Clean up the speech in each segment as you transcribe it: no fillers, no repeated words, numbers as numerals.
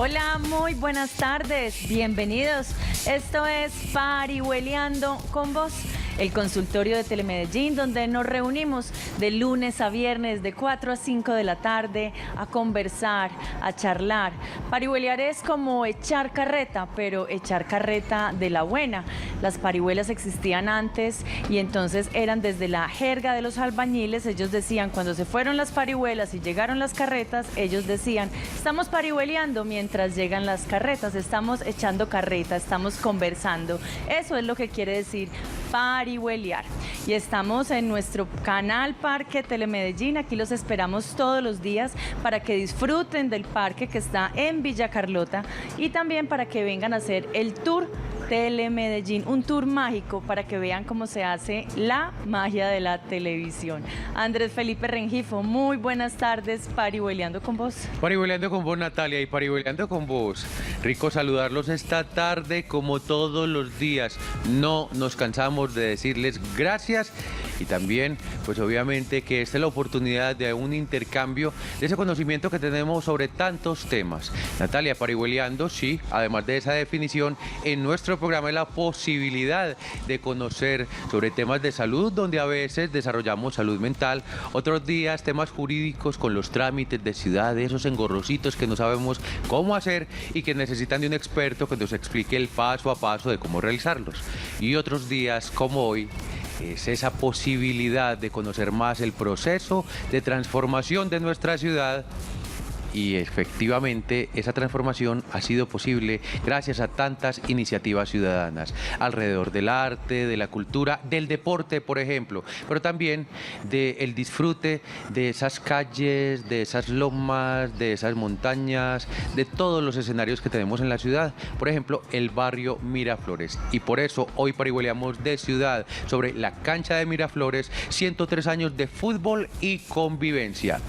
Hola, muy buenas tardes, bienvenidos. Esto es Parihueliando con Vos, el consultorio de Telemedellín, donde nos reunimos de lunes a viernes de 4 a 5 de la tarde a conversar, a charlar. Parihueliar es como echar carreta, pero echar carreta de la buena. Las parihuelas existían antes y entonces eran desde la jerga de los albañiles. Ellos decían, cuando se fueron las parihuelas y llegaron las carretas, ellos decían, estamos parihueliando mientras llegan las carretas, estamos echando carreta, estamos conversando. Eso es lo que quiere decir parihueliar. Y estamos en nuestro canal Parque Telemedellín. Aquí los esperamos todos los días para que disfruten del parque que está en Villa Carlota y también para que vengan a hacer el tour Telemedellín, un tour mágico para que vean cómo se hace la magia de la televisión. Andrés Felipe Rengifo, muy buenas tardes, Parihueliando con Vos. Parihueliando con vos, Natalia, y parihueliando con vos. Rico saludarlos esta tarde como todos los días. No nos cansamos de decirles gracias y también, pues obviamente que esta es la oportunidad de un intercambio de ese conocimiento que tenemos sobre tantos temas. Natalia, parihueliando, sí, además de esa definición, en nuestro programa es la posibilidad de conocer sobre temas de salud, donde a veces desarrollamos salud mental, otros días temas jurídicos con los trámites de ciudad, esos engorrositos que no sabemos cómo hacer y que necesitan de un experto que nos explique el paso a paso de cómo realizarlos. Y otros días, como hoy, es esa posibilidad de conocer más el proceso de transformación de nuestra ciudad. Y efectivamente esa transformación ha sido posible gracias a tantas iniciativas ciudadanas alrededor del arte, de la cultura, del deporte, por ejemplo, pero también del disfrute de esas calles, de esas lomas, de esas montañas, de todos los escenarios que tenemos en la ciudad. Por ejemplo, el barrio Miraflores. Y por eso hoy parihueliamos de ciudad sobre la cancha de Miraflores, 103 años de fútbol y convivencia.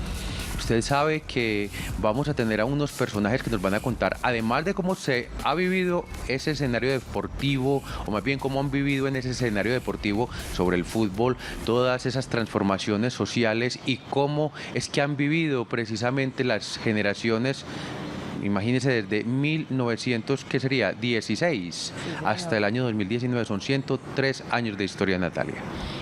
Usted sabe que vamos a tener a unos personajes que nos van a contar, además de cómo se ha vivido ese escenario deportivo, o más bien cómo han vivido en ese escenario deportivo sobre el fútbol, todas esas transformaciones sociales y cómo es que han vivido precisamente las generaciones. Imagínense, desde 1900, ¿qué sería? 16, hasta el año 2019, son 103 años de historia, Natalia.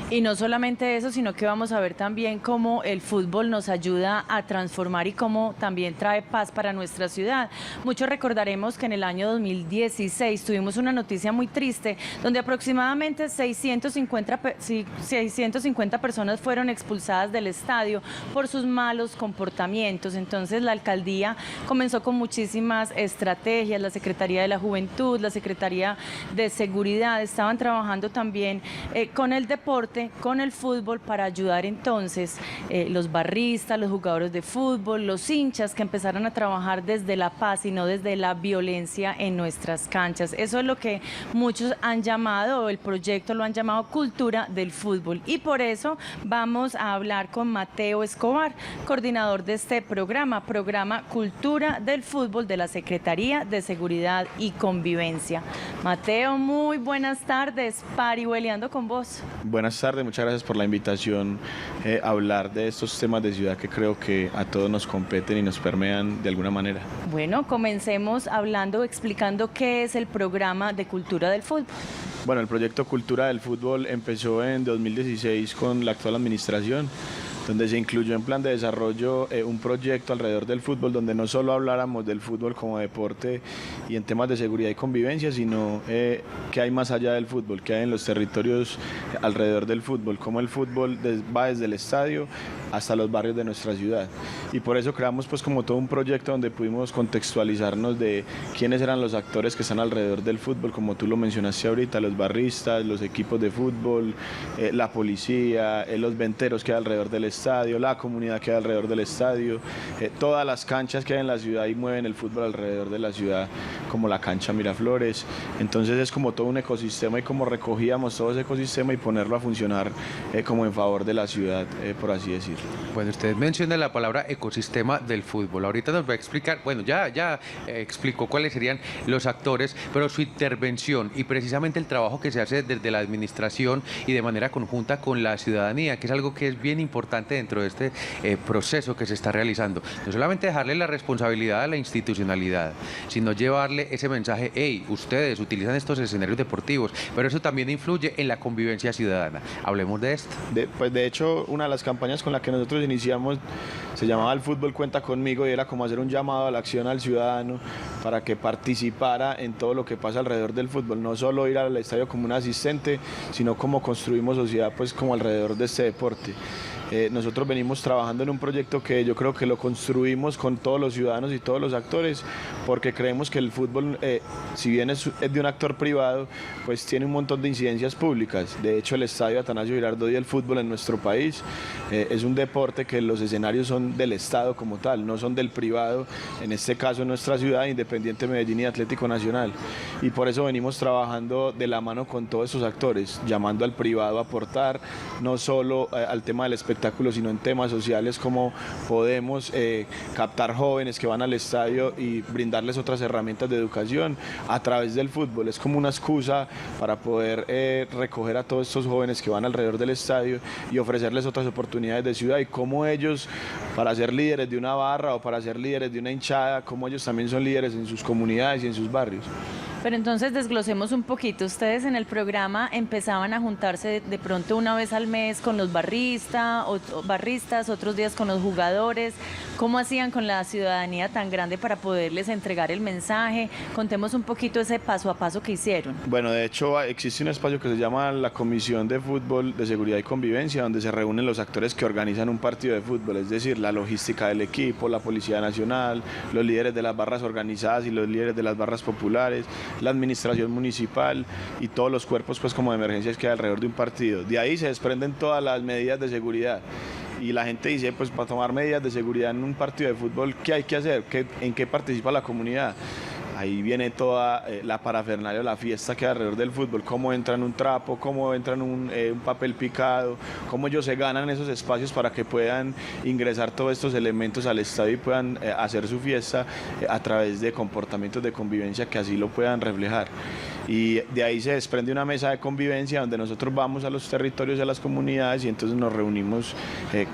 Y no solamente eso, sino que vamos a ver también cómo el fútbol nos ayuda a transformar y cómo también trae paz para nuestra ciudad. Muchos recordaremos que en el año 2016 tuvimos una noticia muy triste, donde aproximadamente 650 personas fueron expulsadas del estadio por sus malos comportamientos. Entonces la alcaldía comenzó con muchísimas estrategias, la Secretaría de la Juventud, la Secretaría de Seguridad, estaban trabajando también con el deporte, con el fútbol, para ayudar entonces los barristas, los jugadores de fútbol, los hinchas, que empezaron a trabajar desde la paz y no desde la violencia en nuestras canchas. Eso es lo que muchos han llamado, el proyecto lo han llamado cultura del fútbol. Y por eso vamos a hablar con Mateo Escobar, coordinador de este programa Cultura del Fútbol de la Secretaría de Seguridad y Convivencia. Mateo, muy buenas tardes, Parihueliando con Vos. Buenas tardes, muchas gracias por la invitación a hablar de estos temas de ciudad que creo que a todos nos competen y nos permean de alguna manera. Bueno, comencemos hablando, explicando qué es el programa de Cultura del Fútbol. Bueno, el proyecto Cultura del Fútbol empezó en 2016 con la actual administración, donde se incluyó en plan de desarrollo un proyecto alrededor del fútbol, donde no solo habláramos del fútbol como deporte y en temas de seguridad y convivencia, sino qué hay más allá del fútbol, qué hay en los territorios alrededor del fútbol, cómo el fútbol va desde el estadio hasta los barrios de nuestra ciudad. Y por eso creamos pues como todo un proyecto donde pudimos contextualizarnos de quiénes eran los actores que están alrededor del fútbol, como tú lo mencionaste ahorita, los barristas, los equipos de fútbol, la policía, los venteros que hay alrededor del estadio, la comunidad que hay alrededor del estadio, todas las canchas que hay en la ciudad y mueven el fútbol alrededor de la ciudad, como la cancha Miraflores. Entonces es como todo un ecosistema y como recogíamos todo ese ecosistema y ponerlo a funcionar como en favor de la ciudad, por así decirlo. Bueno, usted menciona la palabra ecosistema del fútbol. Ahorita nos va a explicar, bueno, ya explicó cuáles serían los actores, pero su intervención y precisamente el trabajo que se hace desde la administración y de manera conjunta con la ciudadanía, que es algo que es bien importante importante dentro de este proceso que se está realizando. No solamente dejarle la responsabilidad a la institucionalidad, sino llevarle ese mensaje: hey, ustedes utilizan estos escenarios deportivos, pero eso también influye en la convivencia ciudadana. Hablemos de esto. Pues de hecho, una de las campañas con la que nosotros iniciamos se llamaba El fútbol cuenta conmigo, y era como hacer un llamado a la acción al ciudadano para que participara en todo lo que pasa alrededor del fútbol, no solo ir al estadio como un asistente, sino como construimos sociedad pues como alrededor de este deporte. Nosotros venimos trabajando en un proyecto que yo creo que lo construimos con todos los ciudadanos y todos los actores, porque creemos que el fútbol, si bien es de un actor privado, pues tiene un montón de incidencias públicas. De hecho, el estadio Atanasio Girardot y el fútbol en nuestro país es un deporte que los escenarios son del Estado como tal, no son del privado, en este caso en nuestra ciudad, Independiente Medellín y Atlético Nacional. Y por eso venimos trabajando de la mano con todos esos actores, llamando al privado a aportar, no solo al tema del espectáculo, sino en temas sociales, como podemos captar jóvenes que van al estadio y brindarles otras herramientas de educación a través del fútbol. Es como una excusa para poder recoger a todos estos jóvenes que van alrededor del estadio y ofrecerles otras oportunidades de ciudad, y cómo ellos, para ser líderes de una barra o para ser líderes de una hinchada, cómo ellos también son líderes en sus comunidades y en sus barrios. Pero entonces desglosemos un poquito. Ustedes en el programa empezaban a juntarse de pronto una vez al mes con los barristas, otros días con los jugadores. ¿Cómo hacían con la ciudadanía tan grande para poderles entregar el mensaje? Contemos un poquito ese paso a paso que hicieron. Bueno, de hecho existe un espacio que se llama la Comisión de Fútbol de Seguridad y Convivencia, donde se reúnen los actores que organizan un partido de fútbol, es decir, la logística del equipo, la Policía Nacional, los líderes de las barras organizadas y los líderes de las barras populares, la administración municipal y todos los cuerpos pues como de emergencias que hay alrededor de un partido. De ahí se desprenden todas las medidas de seguridad. Y la gente dice, pues para tomar medidas de seguridad en un partido de fútbol, ¿qué hay que hacer? ¿En qué participa la comunidad? Ahí viene toda la parafernalia, la fiesta que hay alrededor del fútbol, cómo entran un trapo, cómo entran un papel picado, cómo ellos se ganan esos espacios para que puedan ingresar todos estos elementos al estadio y puedan hacer su fiesta a través de comportamientos de convivencia que así lo puedan reflejar. Y de ahí se desprende una mesa de convivencia donde nosotros vamos a los territorios, a las comunidades, y entonces nos reunimos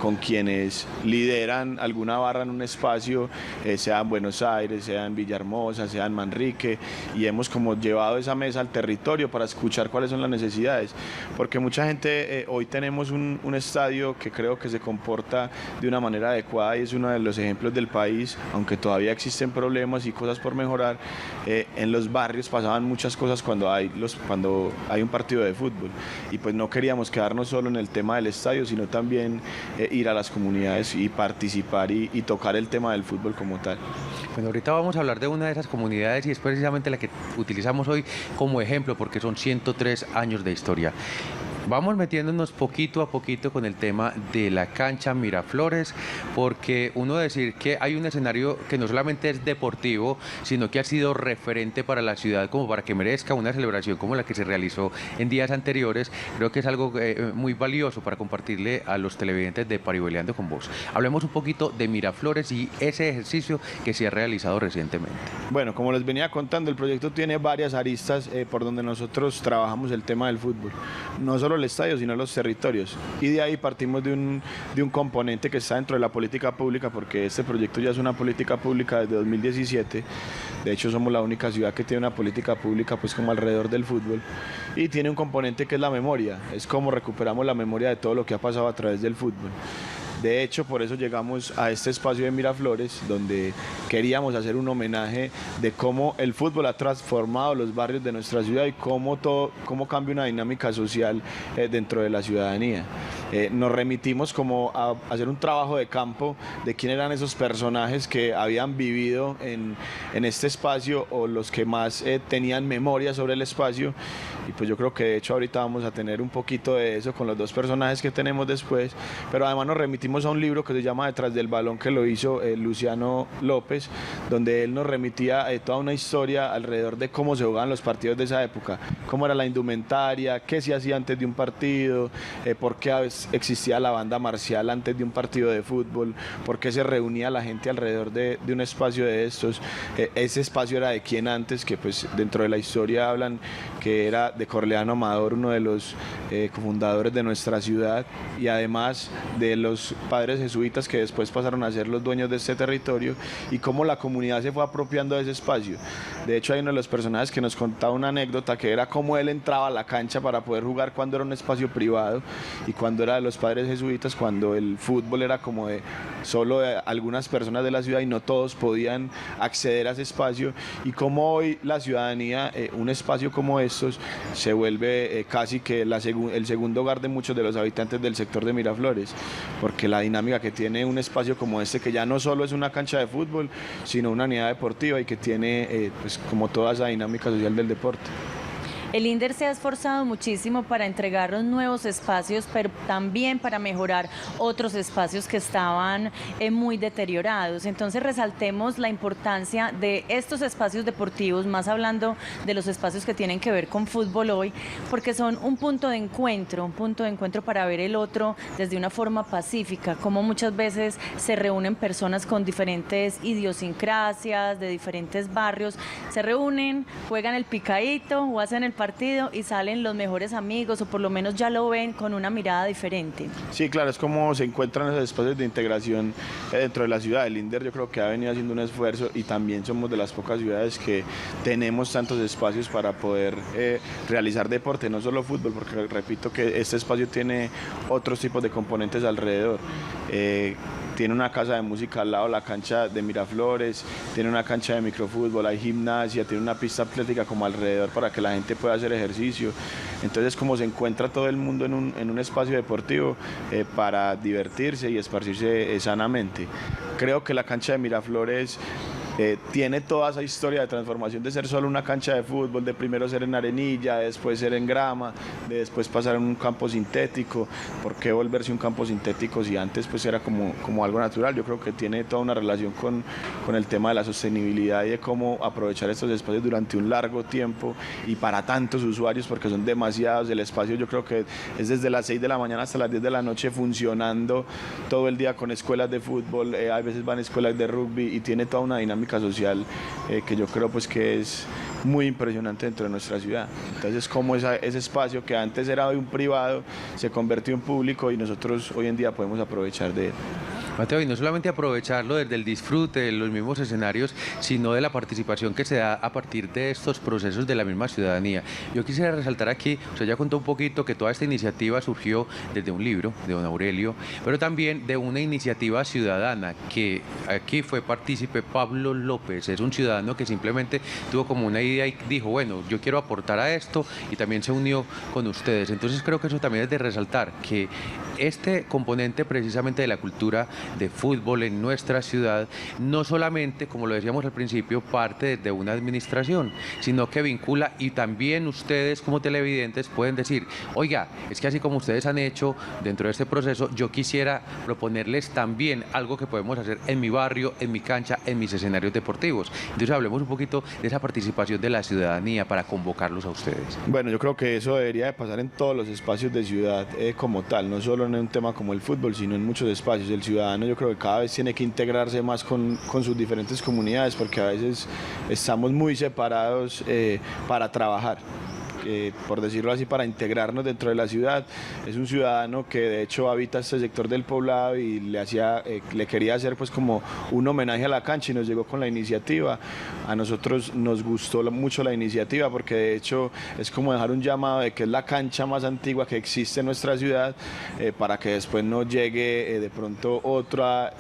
con quienes lideran alguna barra en un espacio, sea en Buenos Aires, sea en Villahermosa, sea en Manrique, y hemos como llevado esa mesa al territorio para escuchar cuáles son las necesidades, porque mucha gente, hoy tenemos un estadio que creo que se comporta de una manera adecuada y es uno de los ejemplos del país, aunque todavía existen problemas y cosas por mejorar. En los barrios pasaban muchas cosas cuando hay un partido de fútbol, y pues no queríamos quedarnos solo en el tema del estadio, sino también ir a las comunidades y participar y tocar el tema del fútbol como tal. Bueno, ahorita vamos a hablar de una de esas comunidades y es precisamente la que utilizamos hoy como ejemplo, porque son 103 años de historia. Vamos metiéndonos poquito a poquito con el tema de la cancha Miraflores, porque uno decir que hay un escenario que no solamente es deportivo, sino que ha sido referente para la ciudad, como para que merezca una celebración como la que se realizó en días anteriores, creo que es algo muy valioso para compartirle a los televidentes de Parihueliando con Vos. Hablemos un poquito de Miraflores y ese ejercicio que se ha realizado recientemente. Bueno, como les venía contando, el proyecto tiene varias aristas por donde nosotros trabajamos el tema del fútbol. No solo el estadio, sino los territorios. Y de ahí partimos de un componente que está dentro de la política pública, porque este proyecto ya es una política pública desde 2017. De hecho, somos la única ciudad que tiene una política pública pues como alrededor del fútbol. Y tiene un componente que es la memoria. Es como recuperamos la memoria de todo lo que ha pasado a través del fútbol. De hecho, por eso llegamos a este espacio de Miraflores, donde queríamos hacer un homenaje de cómo el fútbol ha transformado los barrios de nuestra ciudad y cómo cambia una dinámica social dentro de la ciudadanía. Nos remitimos como a hacer un trabajo de campo de quién eran esos personajes que habían vivido en este espacio, o los que más tenían memoria sobre el espacio. Y pues yo creo que de hecho ahorita vamos a tener un poquito de eso con los dos personajes que tenemos después, pero además nos remitimos a un libro que se llama Detrás del Balón, que lo hizo Luciano López, donde él nos remitía toda una historia alrededor de cómo se jugaban los partidos de esa época, cómo era la indumentaria, qué se hacía antes de un partido, por qué existía la banda marcial antes de un partido de fútbol, por qué se reunía la gente alrededor de un espacio de estos. Ese espacio era de quién antes, que pues dentro de la historia hablan que era de Corleano Amador, uno de los cofundadores de nuestra ciudad, y además de los padres jesuitas que después pasaron a ser los dueños de este territorio, y cómo la comunidad se fue apropiando de ese espacio. De hecho, hay uno de los personajes que nos contaba una anécdota que era cómo él entraba a la cancha para poder jugar cuando era un espacio privado y cuando era de los padres jesuitas, cuando el fútbol era como de solo de algunas personas de la ciudad y no todos podían acceder a ese espacio, y cómo hoy la ciudadanía, un espacio como estos, se vuelve casi que el segundo hogar de muchos de los habitantes del sector de Miraflores, porque la dinámica que tiene un espacio como este, que ya no solo es una cancha de fútbol, sino una unidad deportiva y que tiene pues, como toda esa dinámica social del deporte. El INDER se ha esforzado muchísimo para entregarnos nuevos espacios, pero también para mejorar otros espacios que estaban muy deteriorados. Entonces resaltemos la importancia de estos espacios deportivos, más hablando de los espacios que tienen que ver con fútbol hoy, porque son un punto de encuentro para ver el otro desde una forma pacífica, como muchas veces se reúnen personas con diferentes idiosincrasias, de diferentes barrios, se reúnen, juegan el picadito o hacen el partido y salen los mejores amigos, o por lo menos ya lo ven con una mirada diferente. Sí, claro, es como se encuentran esos espacios de integración dentro de la ciudad. El INDER yo creo que ha venido haciendo un esfuerzo, y también somos de las pocas ciudades que tenemos tantos espacios para poder realizar deporte, no solo fútbol, porque repito que este espacio tiene otros tipos de componentes alrededor. Tiene una casa de música al lado, la cancha de Miraflores, tiene una cancha de microfútbol, hay gimnasia, tiene una pista atlética como alrededor para que la gente pueda hacer ejercicio. Entonces, como se encuentra todo el mundo en un espacio deportivo para divertirse y esparcirse sanamente. Creo que la cancha de Miraflores tiene toda esa historia de transformación de ser solo una cancha de fútbol, de primero ser en arenilla, de después ser en grama, de después pasar en un campo sintético. ¿Por qué volverse un campo sintético si antes pues era como algo natural? Yo creo que tiene toda una relación con el tema de la sostenibilidad y de cómo aprovechar estos espacios durante un largo tiempo y para tantos usuarios, porque son demasiados. El espacio yo creo que es desde las 6 de la mañana hasta las 10 de la noche funcionando todo el día con escuelas de fútbol, a veces van escuelas de rugby, y tiene toda una dinámica social que yo creo pues que es muy impresionante dentro de nuestra ciudad. Entonces, como ese espacio que antes era de un privado se convirtió en público, y nosotros hoy en día podemos aprovechar de él. Mateo, y no solamente aprovecharlo desde el disfrute de los mismos escenarios, sino de la participación que se da a partir de estos procesos de la misma ciudadanía. Yo quisiera resaltar aquí, usted ya contó un poquito que toda esta iniciativa surgió desde un libro de don Aurelio, pero también de una iniciativa ciudadana, que aquí fue partícipe Pablo López. Es un ciudadano que simplemente tuvo como una idea y dijo, bueno, yo quiero aportar a esto, y también se unió con ustedes. Entonces creo que eso también es de resaltar, que este componente precisamente de la cultura de fútbol en nuestra ciudad no solamente, como lo decíamos al principio, parte de una administración, sino que vincula, y también ustedes como televidentes pueden decir, oiga, es que así como ustedes han hecho dentro de este proceso, yo quisiera proponerles también algo que podemos hacer en mi barrio, en mi cancha, en mis escenarios deportivos. Entonces hablemos un poquito de esa participación de la ciudadanía para convocarlos a ustedes. Bueno, yo creo que eso debería de pasar en todos los espacios de ciudad como tal, no solo en un tema como el fútbol, sino en muchos espacios. El ciudadano yo creo que cada vez tiene que integrarse más con sus diferentes comunidades, porque a veces estamos muy separados para trabajar. Por decirlo así, para integrarnos dentro de la ciudad. Es un ciudadano que de hecho habita este sector del poblado y le quería hacer pues como un homenaje a la cancha, y nos llegó con la iniciativa. A nosotros nos gustó mucho la iniciativa, porque de hecho es como dejar un llamado de que es la cancha más antigua que existe en nuestra ciudad, para que después no llegue de pronto otra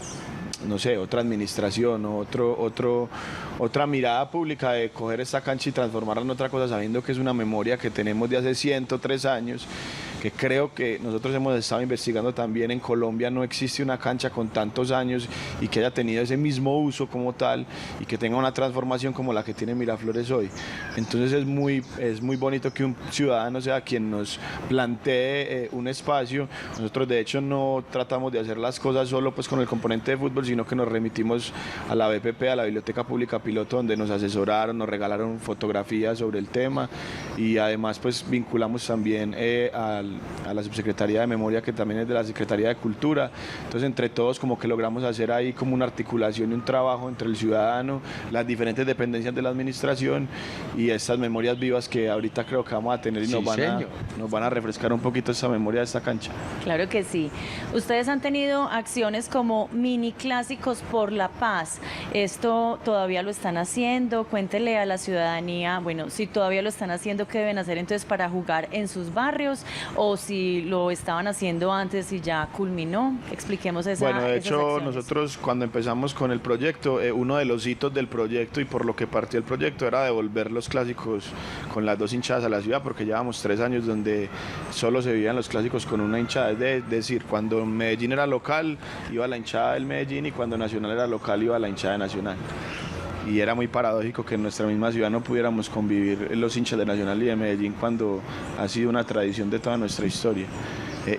administración o otra mirada pública de coger esta cancha y transformarla en otra cosa, sabiendo que es una memoria que tenemos de hace 103 años, que creo que nosotros hemos estado investigando también. En Colombia no existe una cancha con tantos años y que haya tenido ese mismo uso como tal, y que tenga una transformación como la que tiene Miraflores hoy. Entonces es muy bonito que un ciudadano sea quien nos plantee un espacio. Nosotros de hecho no tratamos de hacer las cosas solo pues con el componente de fútbol, sino que nos remitimos a la BPP, a la Biblioteca Pública Piloto, donde nos asesoraron, nos regalaron fotografías sobre el tema, y además pues vinculamos también al a la Subsecretaría de Memoria, que también es de la Secretaría de Cultura. Entonces entre todos como que logramos hacer ahí como una articulación y un trabajo entre el ciudadano, las diferentes dependencias de la administración y estas memorias vivas que ahorita creo que vamos a tener y Sí, nos van a refrescar un poquito esa memoria de esta cancha. Claro que sí. Ustedes han tenido acciones como mini clásicos por la paz. ¿Esto todavía lo están haciendo? Cuéntele a la ciudadanía, bueno, si todavía lo están haciendo, ¿qué deben hacer entonces para jugar en sus barrios? O si lo estaban haciendo antes y ya culminó. Expliquemos esa. Bueno, de esas hecho, acciones. nosotros cuando empezamos con el proyecto, uno de los hitos del proyecto y por lo que partió el proyecto era devolver los clásicos con las dos hinchadas a la ciudad, porque llevamos 3 años donde solo se vivían los clásicos con una hinchada. Es decir, cuando Medellín era local, iba la hinchada del Medellín, y cuando Nacional era local, iba la hinchada de Nacional. Y era muy paradójico que en nuestra misma ciudad no pudiéramos convivir los hinchas de Nacional y de Medellín cuando ha sido una tradición de toda nuestra historia.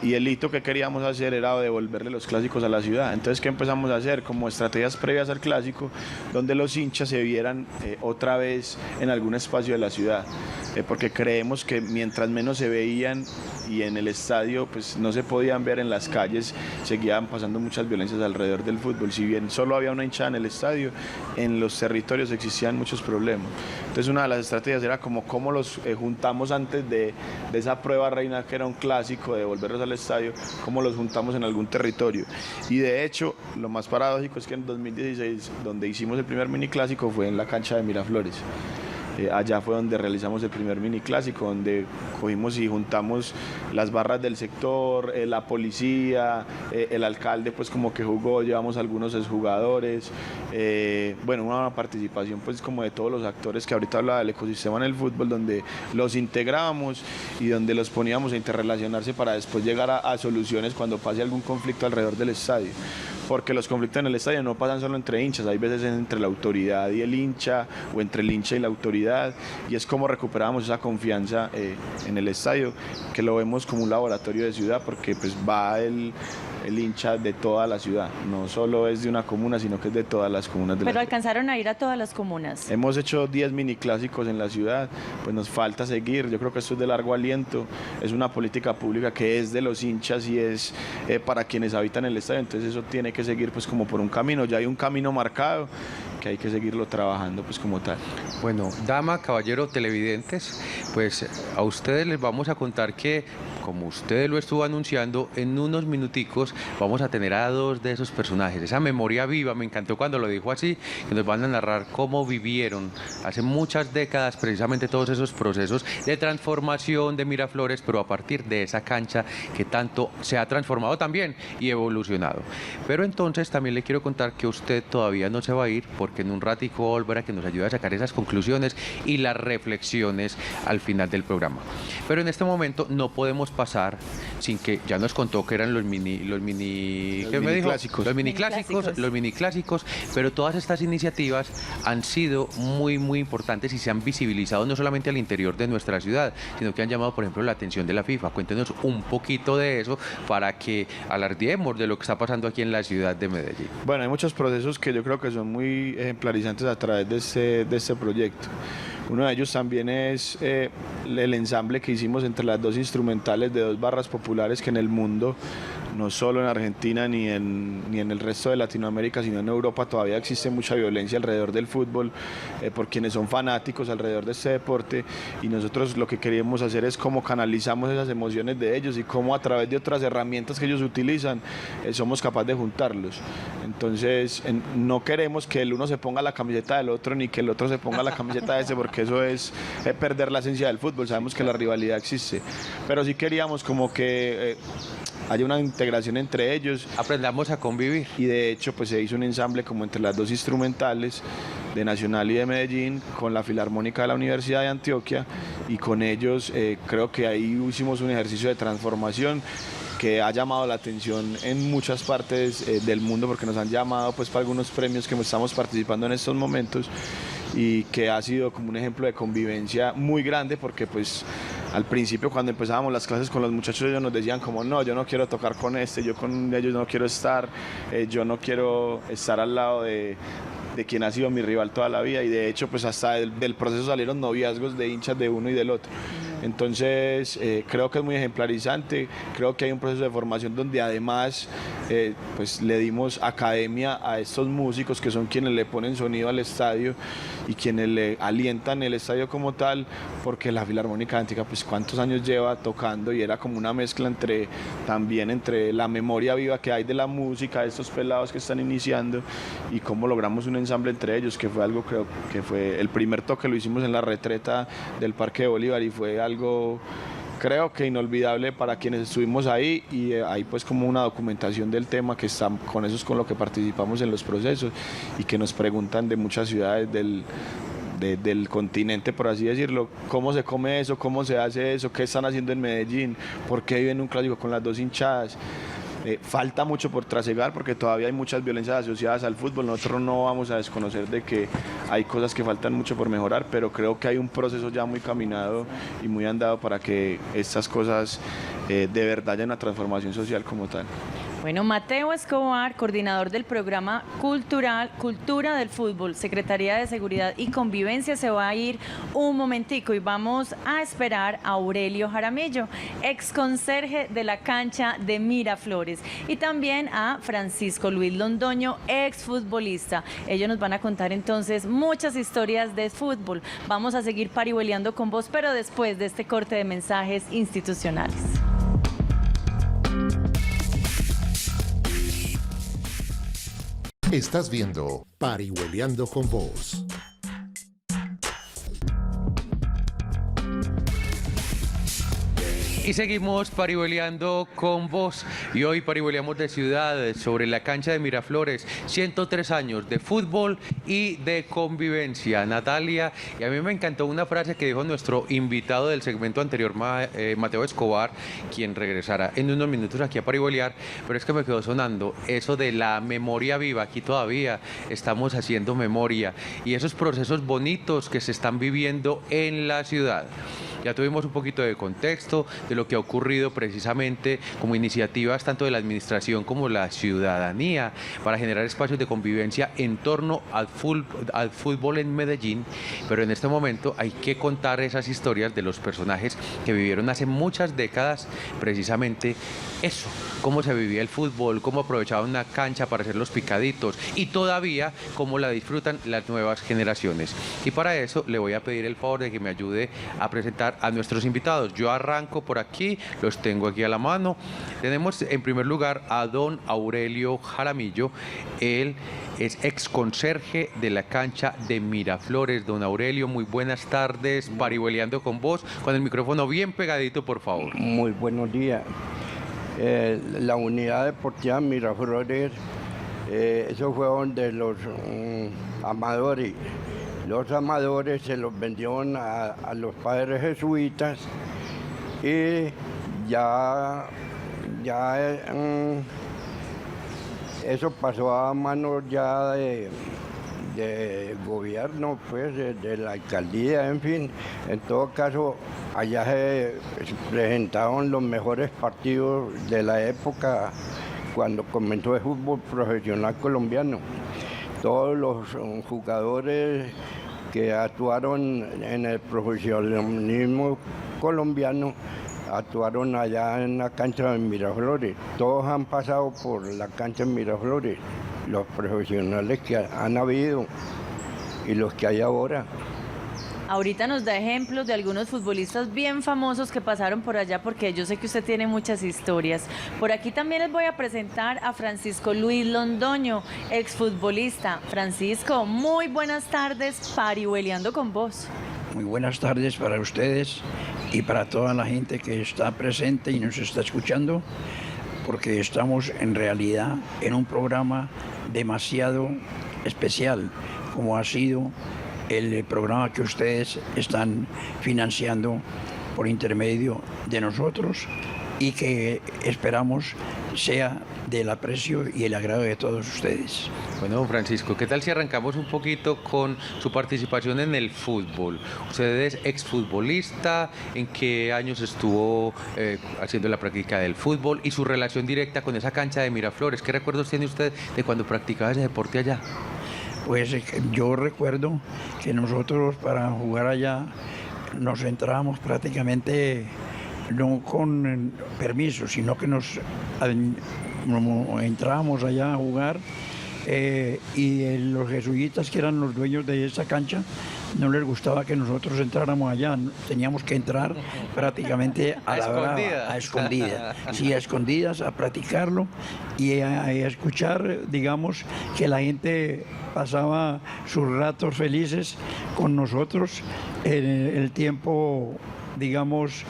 Y el hito que queríamos hacer era devolverle los clásicos a la ciudad. Entonces, ¿qué empezamos a hacer? Como estrategias previas al clásico, donde los hinchas se vieran otra vez en algún espacio de la ciudad. Porque creemos que mientras menos se veían y en el estadio pues no se podían ver en las calles, seguían pasando muchas violencias alrededor del fútbol. Si bien solo había una hinchada en el estadio, en los territorios existían muchos problemas. Entonces, una de las estrategias era como cómo los juntamos antes de esa prueba reina que era un clásico, de devolverlos al estadio, cómo los juntamos en algún territorio. Y de hecho, lo más paradójico es que en 2016, donde hicimos el primer mini clásico, fue en la cancha de Miraflores. Allá fue donde realizamos el primer mini clásico, donde cogimos y juntamos las barras del sector, la policía, el alcalde pues como que jugó, llevamos algunos exjugadores, bueno, una participación pues como de todos los actores que ahorita hablaba del ecosistema en el fútbol, donde los integrábamos y donde los poníamos a interrelacionarse para después llegar a soluciones cuando pase algún conflicto alrededor del estadio. Porque los conflictos en el estadio no pasan solo entre hinchas, hay veces entre la autoridad y el hincha, o entre el hincha y la autoridad, y es como recuperamos esa confianza en el estadio, que lo vemos como un laboratorio de ciudad, porque pues va el hincha de toda la ciudad, no solo es de una comuna, sino que es de todas las comunas de la Pero ciudad. alcanzaron a ir a todas las comunas. Hemos hecho 10 mini clásicos en la ciudad, pues nos falta seguir, yo creo que esto es de largo aliento, es una política pública que es de los hinchas y es para quienes habitan el estadio, entonces eso tiene que seguir pues como por un camino, ya hay un camino marcado que hay que seguirlo trabajando pues como tal. Bueno, dama, caballero, televidentes, pues a ustedes les vamos a contar que, como ustedes lo estuvo anunciando, en unos minuticos vamos a tener a 2 de esos personajes. Esa memoria viva, me encantó cuando lo dijo así, que nos van a narrar cómo vivieron hace muchas décadas precisamente todos esos procesos de transformación de Miraflores, pero a partir de esa cancha que tanto se ha transformado también y evolucionado. Pero entonces también le quiero contar que usted todavía no se va a ir, porque en un ratico volverá que nos ayude a sacar esas conclusiones y las reflexiones al final del programa. Pero en este momento no podemos pasar sin que ya nos contó que eran los mini clásicos, pero todas estas iniciativas han sido muy importantes y se han visibilizado no solamente al interior de nuestra ciudad, sino que han llamado, por ejemplo, la atención de la FIFA. Cuéntenos un poquito de eso para que alardeemos de lo que está pasando aquí en la ciudad de Medellín. Bueno, hay muchos procesos que yo creo que son muy ejemplarizantes a través de este proyecto. Uno de ellos también es el ensamble que hicimos entre las 2 instrumentales de 2 barras populares que en el mundo, no solo en Argentina ni en el resto de Latinoamérica, sino en Europa, todavía existe mucha violencia alrededor del fútbol por quienes son fanáticos alrededor de este deporte, y nosotros lo que queríamos hacer es cómo canalizamos esas emociones de ellos y cómo a través de otras herramientas que ellos utilizan somos capaces de juntarlos. Entonces no queremos que el uno se ponga la camiseta del otro ni que el otro se ponga la camiseta de ese, porque eso es perder la esencia del fútbol. Sabemos que la rivalidad existe, pero sí queríamos como que haya una integración entre ellos. Aprendamos a convivir. Y de hecho pues se hizo un ensamble como entre las 2 instrumentales de Nacional y de Medellín con la Filarmónica de la Universidad de Antioquia, y con ellos creo que ahí hicimos un ejercicio de transformación que ha llamado la atención en muchas partes del mundo, porque nos han llamado pues para algunos premios que estamos participando en estos momentos, y que ha sido como un ejemplo de convivencia muy grande, porque pues al principio cuando empezábamos las clases con los muchachos, ellos nos decían como no, yo no quiero tocar con yo con ellos no quiero estar, yo no quiero estar al lado de quien ha sido mi rival toda la vida, y de hecho pues hasta del proceso salieron noviazgos de hinchas de uno y del otro. Entonces creo que es muy ejemplarizante, creo que hay un proceso de formación donde además pues le dimos academia a estos músicos que son quienes le ponen sonido al estadio y quienes le alientan el estadio como tal, porque la Filarmónica Antigua pues cuántos años lleva tocando y era como una mezcla también entre la memoria viva que hay de la música de estos pelados que están iniciando y cómo logramos un ensamble entre ellos, que fue algo, creo que fue el primer toque, lo hicimos en la retreta del Parque de Bolívar y fue algo, creo que inolvidable para quienes estuvimos ahí, y hay pues como una documentación del tema que está con eso es con lo que participamos en los procesos y que nos preguntan de muchas ciudades del continente, por así decirlo, cómo se come eso, cómo se hace eso, qué están haciendo en Medellín, por qué viven un clásico con las dos hinchadas. Falta mucho por trasegar porque todavía hay muchas violencias asociadas al fútbol. Nosotros no vamos a desconocer de que hay cosas que faltan mucho por mejorar, pero creo que hay un proceso ya muy caminado y muy andado para que estas cosas de verdad haya una transformación social como tal. Bueno, Mateo Escobar, coordinador del programa cultural Cultura del Fútbol, Secretaría de Seguridad y Convivencia, se va a ir un momentico y vamos a esperar a Aurelio Jaramillo, ex conserje de la cancha de Miraflores, y también a Francisco Luis Londoño, ex futbolista. Ellos nos van a contar entonces muchas historias de fútbol. Vamos a seguir parihueleando con vos, pero después de este corte de mensajes institucionales. Estás viendo Parihueliando con Vos. Y seguimos parihueleando con vos. Y hoy parihueleamos de ciudad, sobre la cancha de Miraflores. 103 años de fútbol y de convivencia. Natalia, y a mí me encantó una frase que dijo nuestro invitado del segmento anterior, Mateo Escobar, quien regresará en unos minutos aquí a parihuelear, pero es que me quedó sonando eso de la memoria viva. Aquí todavía estamos haciendo memoria y esos procesos bonitos que se están viviendo en la ciudad. Ya tuvimos un poquito de contexto de lo que ha ocurrido precisamente como iniciativas tanto de la administración como la ciudadanía para generar espacios de convivencia en torno al fútbol en Medellín, pero en este momento hay que contar esas historias de los personajes que vivieron hace muchas décadas precisamente eso, cómo se vivía el fútbol, cómo aprovechaban una cancha para hacer los picaditos y todavía cómo la disfrutan las nuevas generaciones. Y para eso le voy a pedir el favor de que me ayude a presentar a nuestros invitados. Yo arranco por aquí, los tengo aquí a la mano. Tenemos en primer lugar a don Aurelio Jaramillo. Él es ex conserje de la cancha de Miraflores. Don Aurelio, muy buenas tardes, parihueleando con vos, con el micrófono bien pegadito, por favor. Muy buenos días. La unidad deportiva Miraflores, eso fue donde los amadores. Los amadores se los vendieron a los padres jesuitas y ya eso pasó a manos ya de gobierno, pues, de la alcaldía, en fin. En todo caso, allá se presentaron los mejores partidos de la época cuando comenzó el fútbol profesional colombiano. Todos los jugadores que actuaron en el profesionalismo colombiano actuaron allá en la cancha de Miraflores. Todos han pasado por la cancha de Miraflores, los profesionales que han habido y los que hay ahora. Ahorita nos da ejemplos de algunos futbolistas bien famosos que pasaron por allá, porque yo sé que usted tiene muchas historias. Por aquí también les voy a presentar a Francisco Luis Londoño, exfutbolista. Francisco, muy buenas tardes, parihueleando con vos. Muy buenas tardes para ustedes y para toda la gente que está presente y nos está escuchando, porque estamos en realidad en un programa demasiado especial, como ha sido el programa que ustedes están financiando por intermedio de nosotros y que esperamos sea del aprecio y el agrado de todos ustedes. Bueno, Francisco, ¿qué tal si arrancamos un poquito con su participación en el fútbol? Usted es exfutbolista, ¿en qué años estuvo haciendo la práctica del fútbol y su relación directa con esa cancha de Miraflores? ¿Qué recuerdos tiene usted de cuando practicaba ese deporte allá? Pues yo recuerdo que nosotros para jugar allá nos entrábamos prácticamente no con permiso, sino que entrábamos allá a jugar y los jesuitas, que eran los dueños de esa cancha, no les gustaba que nosotros entráramos allá. Teníamos que entrar prácticamente a la brava, a escondidas. Sí, a escondidas, a practicarlo y a escuchar, digamos, que la gente pasaba sus ratos felices con nosotros en el tiempo, digamos,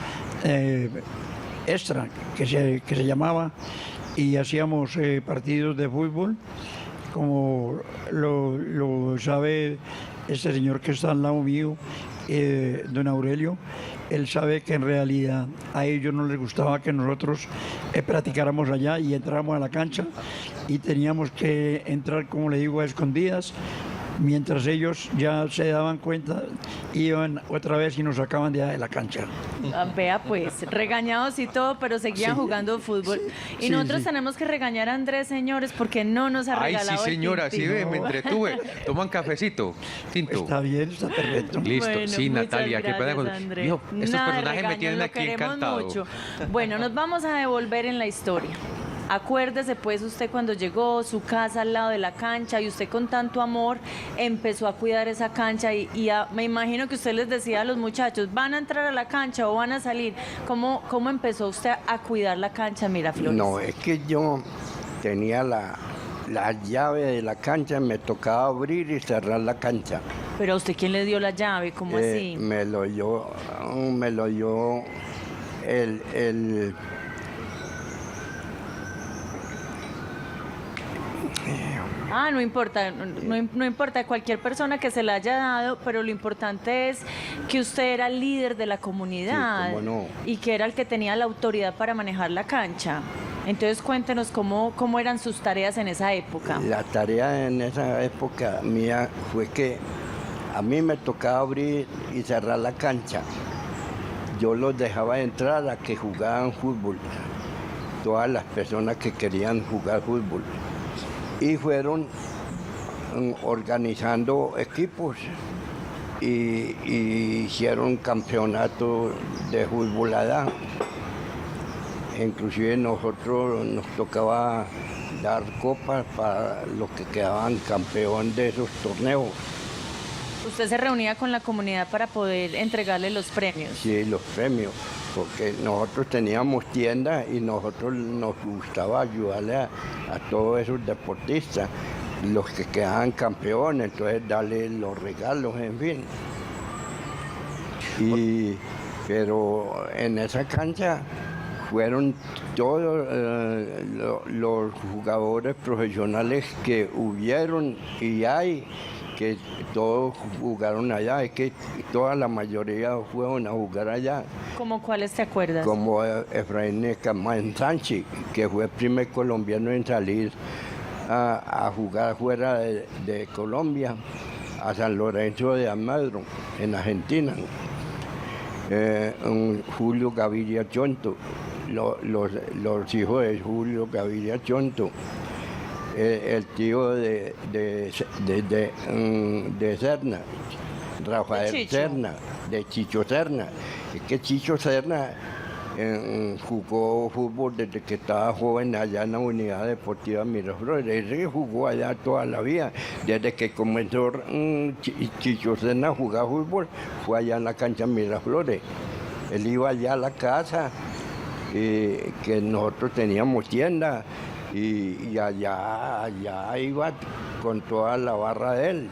extra, que se llamaba, y hacíamos partidos de fútbol, como lo sabe este señor que está al lado mío, don Aurelio. Él sabe que en realidad a ellos no les gustaba que nosotros practicáramos allá y entráramos a la cancha, y teníamos que entrar, como le digo, a escondidas. Mientras ellos ya se daban cuenta, iban otra vez y nos sacaban de la cancha. Vea pues, regañados y todo, pero seguían jugando fútbol. Y nosotros tenemos que regañar a Andrés, señores, porque no nos ha regalado. Ay, sí, señora, el sí, ve, me entretuve. Toman cafecito, tinto. Está bien, está perfecto. Listo, Bueno, sí, muchas Natalia, qué pena gracias, Andrés. Dijo, estos Nada de personajes me regaños, tienen lo aquí queremos encantado. mucho. Bueno, nos vamos a devolver en la historia. Acuérdese pues usted cuando llegó, su casa al lado de la cancha, y usted con tanto amor empezó a cuidar esa cancha me imagino que usted les decía a los muchachos, ¿van a entrar a la cancha o van a salir? ¿Cómo empezó usted a cuidar la cancha, Miraflores? No, es que yo tenía la llave de la cancha, me tocaba abrir y cerrar la cancha. ¿Pero a usted quién le dio la llave? ¿Cómo así? Me lo dio el No importa, no importa cualquier persona que se la haya dado, pero lo importante es que usted era el líder de la comunidad, sí, cómo no, y que era el que tenía la autoridad para manejar la cancha. Entonces cuéntenos cómo eran sus tareas en esa época. La tarea en esa época mía fue que a mí me tocaba abrir y cerrar la cancha. Yo los dejaba entrar a que jugaban fútbol, todas las personas que querían jugar fútbol. Y fueron organizando equipos y hicieron campeonatos de fútbol allá. Inclusive nosotros nos tocaba dar copas para los que quedaban campeón de esos torneos. ¿Usted se reunía con la comunidad para poder entregarle los premios? Sí, los premios, porque nosotros teníamos tiendas y nosotros nos gustaba ayudarle a todos esos deportistas, los que quedaban campeones, entonces darle los regalos, en fin. Pero en esa cancha fueron todos los jugadores profesionales que hubieron y hay, que todos jugaron allá, es que toda la mayoría fueron a jugar allá. ¿Cómo cuáles te acuerdas? Como Efraín Camán Sánchez, que fue el primer colombiano en salir a jugar fuera de Colombia, a San Lorenzo de Almagro, en Argentina. Julio Gaviria Chonto, los hijos de Julio Gaviria Chonto. El tío de Serna, Rafael Serna, de Chicho Serna. Es que Chicho Serna jugó fútbol desde que estaba joven allá en la Unidad Deportiva Miraflores. Él jugó allá toda la vida. Desde que comenzó Chicho Serna a jugar fútbol, fue allá en la cancha Miraflores. Él iba allá a la casa, que nosotros teníamos tienda. Y allá iba con toda la barra de él.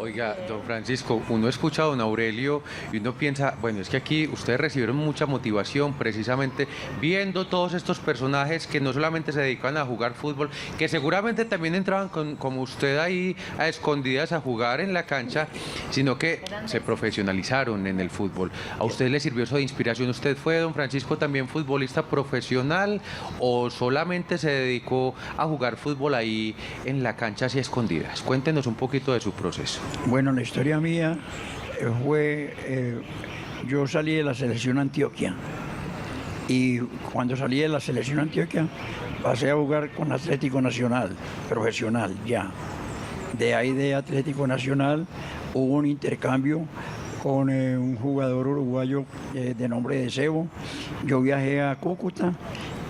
Oiga, don Francisco, uno escucha a don Aurelio y uno piensa, bueno, es que aquí ustedes recibieron mucha motivación precisamente viendo todos estos personajes que no solamente se dedican a jugar fútbol, que seguramente también entraban como usted ahí a escondidas a jugar en la cancha, sino que se profesionalizaron en el fútbol. ¿A usted le sirvió eso de inspiración? ¿Usted fue, don Francisco, también futbolista profesional o solamente se dedicó a jugar fútbol ahí en la cancha así a escondidas? Cuéntenos un poquito de su proceso. Bueno, la historia mía fue, yo salí de la selección Antioquia, y cuando salí de la selección Antioquia pasé a jugar con Atlético Nacional, profesional ya. De ahí de Atlético Nacional hubo un intercambio con un jugador uruguayo de nombre de Sebo. Yo viajé a Cúcuta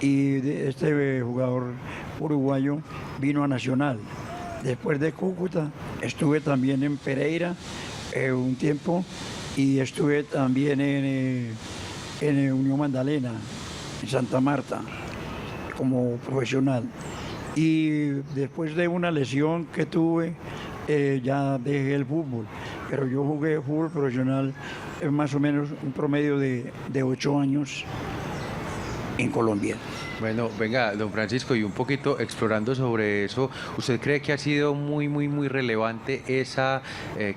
y este jugador uruguayo vino a Nacional. Después de Cúcuta estuve también en Pereira un tiempo y estuve también en Unión Magdalena, en Santa Marta, como profesional. Y después de una lesión que tuve, ya dejé el fútbol. Pero yo jugué fútbol profesional más o menos un promedio de 8 años en Colombia. Bueno, venga, don Francisco, y un poquito explorando sobre eso, ¿usted cree que ha sido muy relevante esa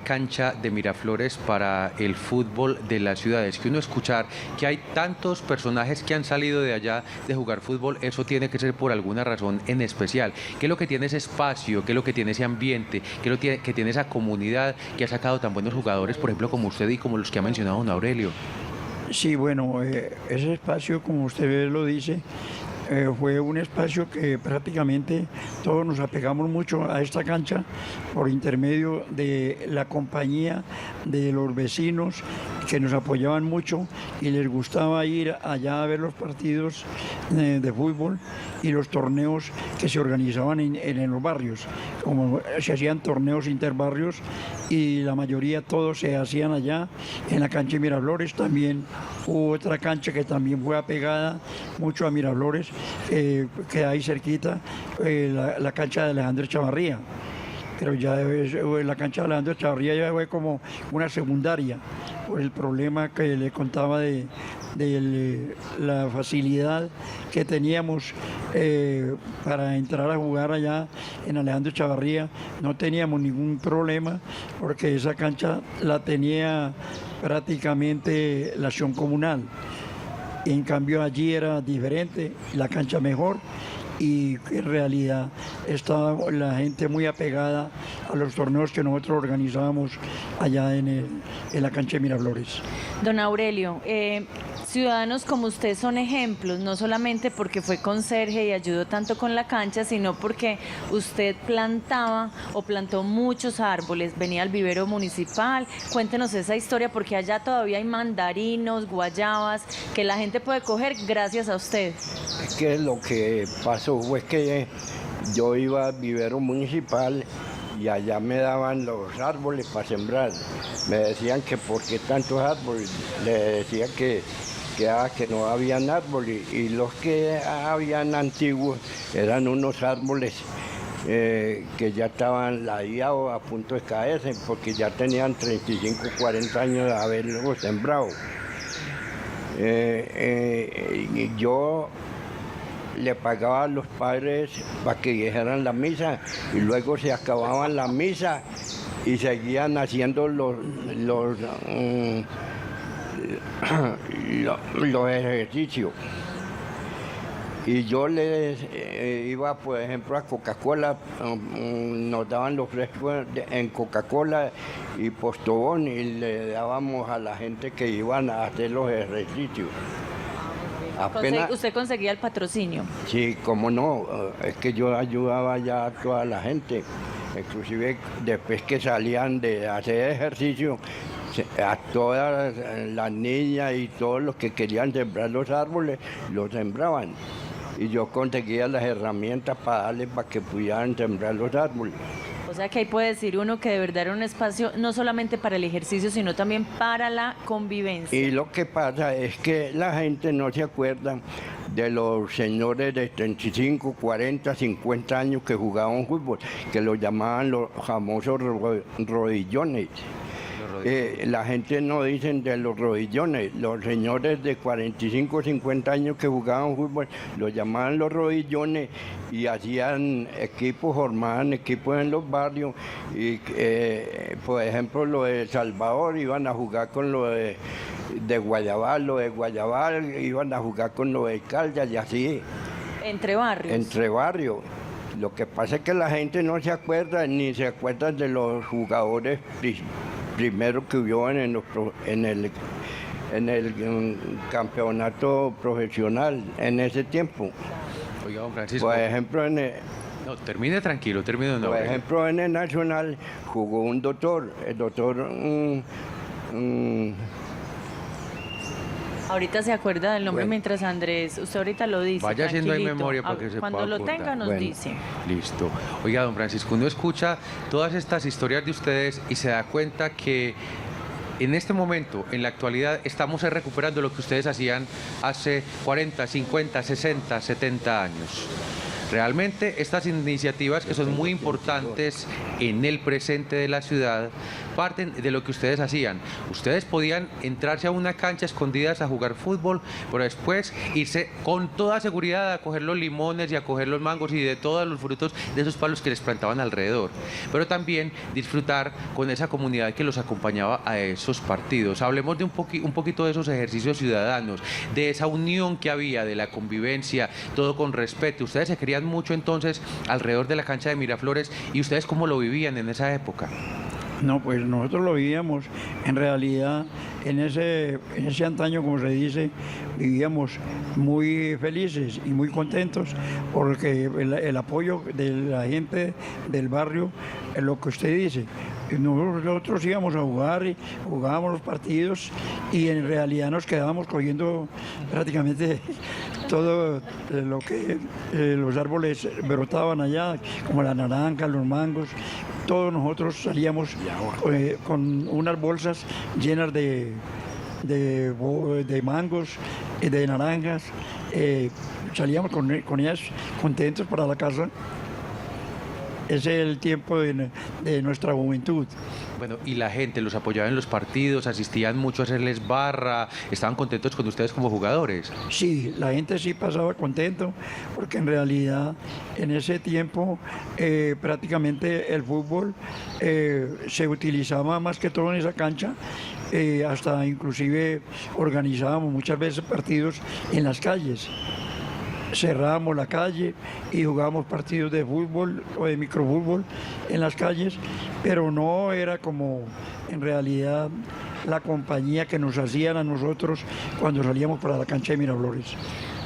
cancha de Miraflores para el fútbol de las ciudades? Que uno escuchar que hay tantos personajes que han salido de allá de jugar fútbol, eso tiene que ser por alguna razón en especial. ¿Qué es lo que tiene ese espacio? ¿Qué es lo que tiene ese ambiente? ¿Qué es lo que tiene esa comunidad que ha sacado tan buenos jugadores, por ejemplo, como usted y como los que ha mencionado don Aurelio? Sí, bueno, ese espacio, como usted lo dice, fue un espacio que prácticamente todos nos apegamos mucho a esta cancha por intermedio de la compañía de los vecinos que nos apoyaban mucho y les gustaba ir allá a ver los partidos de fútbol y los torneos que se organizaban en los barrios. Como se hacían torneos interbarrios y la mayoría todos se hacían allá en la cancha de Miraflores. También hubo otra cancha que también fue apegada mucho a Miraflores, que ahí cerquita, la cancha de Alejandro Chavarría. Pero ya la cancha de Alejandro Chavarría ya fue como una secundaria por el problema que le contaba de la facilidad que teníamos para entrar a jugar allá en Alejandro Chavarría. No teníamos ningún problema porque esa cancha la tenía prácticamente la acción comunal. En cambio allí era diferente, la cancha mejor, y en realidad estaba la gente muy apegada a los torneos que nosotros organizábamos allá en la cancha de Miraflores. Don Aurelio, ciudadanos como usted son ejemplos, no solamente porque fue conserje y ayudó tanto con la cancha, sino porque usted plantaba o plantó muchos árboles, venía al vivero municipal. Cuéntenos esa historia, porque allá todavía hay mandarinos, guayabas, que la gente puede coger gracias a usted. Es que lo que pasó fue que yo iba al vivero municipal y allá me daban los árboles para sembrar. Me decían que por qué tantos árboles. Le decía que no habían árboles, y los que habían antiguos eran unos árboles que ya estaban ladeados, a punto de caerse, porque ya tenían 35, 40 años de haberlos sembrado. Y yo le pagaba a los padres para que dijeran la misa, y luego se acababan la misa y seguían haciendo los ejercicios. Y yo les iba, por ejemplo, a Coca-Cola, nos daban los frescos en Coca-Cola y Postobón, y le dábamos a la gente que iban a hacer los ejercicios. ¿Usted conseguía el patrocinio? Sí, cómo no, es que yo ayudaba ya a toda la gente, inclusive después que salían de hacer ejercicio, a todas las niñas y todos los que querían sembrar los árboles, los sembraban. Y yo conseguía las herramientas para darles para que pudieran sembrar los árboles. O sea que ahí puede decir uno que de verdad era un espacio no solamente para el ejercicio, sino también para la convivencia. Y lo que pasa es que la gente no se acuerda de los señores de 35, 40, 50 años que jugaban fútbol, que los llamaban los famosos rodillones. La gente no dice de los rodillones. Los señores de 45, 50 años que jugaban fútbol los llamaban los rodillones, y hacían equipos, formaban equipos en los barrios. Y por ejemplo, los de Salvador iban a jugar con los de Guayabal, los de Guayabal iban a jugar con los de Caldas, y así. ¿Entre barrios? Entre barrios. Lo que pasa es que la gente no se acuerda, ni se acuerda de los jugadores primero que hubo en el campeonato profesional en ese tiempo. Oiga, don Francisco. Por ejemplo, No, termine tranquilo, termine. Por ejemplo, en el Nacional jugó un doctor, el doctor Ahorita se acuerda del nombre Bueno. mientras Andrés, usted ahorita lo dice. Vaya haciendo ahí tranquilito. memoria para que se Cuando pueda lo acordar. tenga nos Bueno. dice. Listo. Oiga, don Francisco, uno escucha todas estas historias de ustedes y se da cuenta que en este momento, en la actualidad, estamos recuperando lo que ustedes hacían hace 40, 50, 60, 70 años. Realmente estas iniciativas que son muy importantes en el presente de la ciudad parten de lo que ustedes hacían. Ustedes podían entrarse a una cancha escondidas a jugar fútbol, pero después irse con toda seguridad a coger los limones y a coger los mangos y de todos los frutos de esos palos que les plantaban alrededor. Pero también disfrutar con esa comunidad que los acompañaba a esos partidos. Hablemos de un poquito de esos ejercicios ciudadanos, de esa unión que había, de la convivencia, todo con respeto. Ustedes se querían mucho entonces alrededor de la cancha de Miraflores, y ustedes cómo lo vivían en esa época. No, pues nosotros lo vivíamos, en realidad, en ese antaño, como se dice, vivíamos muy felices y muy contentos porque el apoyo de la gente del barrio es lo que usted dice. Nosotros íbamos a jugar y jugábamos los partidos y en realidad nos quedábamos cogiendo prácticamente todo lo que los árboles brotaban allá, como la naranja, los mangos. Todos nosotros salíamos con unas bolsas llenas de mangos y de naranjas. Salíamos con ellas contentos para la casa. Ese es el tiempo de nuestra juventud. Bueno, y la gente los apoyaba en los partidos, asistían mucho a hacerles barra, estaban contentos con ustedes como jugadores. Sí, la gente sí pasaba contento, porque en realidad en ese tiempo prácticamente el fútbol se utilizaba más que todo en esa cancha, hasta inclusive organizábamos muchas veces partidos en las calles. Cerrábamos la calle y jugábamos partidos de fútbol o de microfútbol en las calles, pero no era como en realidad la compañía que nos hacían a nosotros cuando salíamos para la cancha de Miraflores.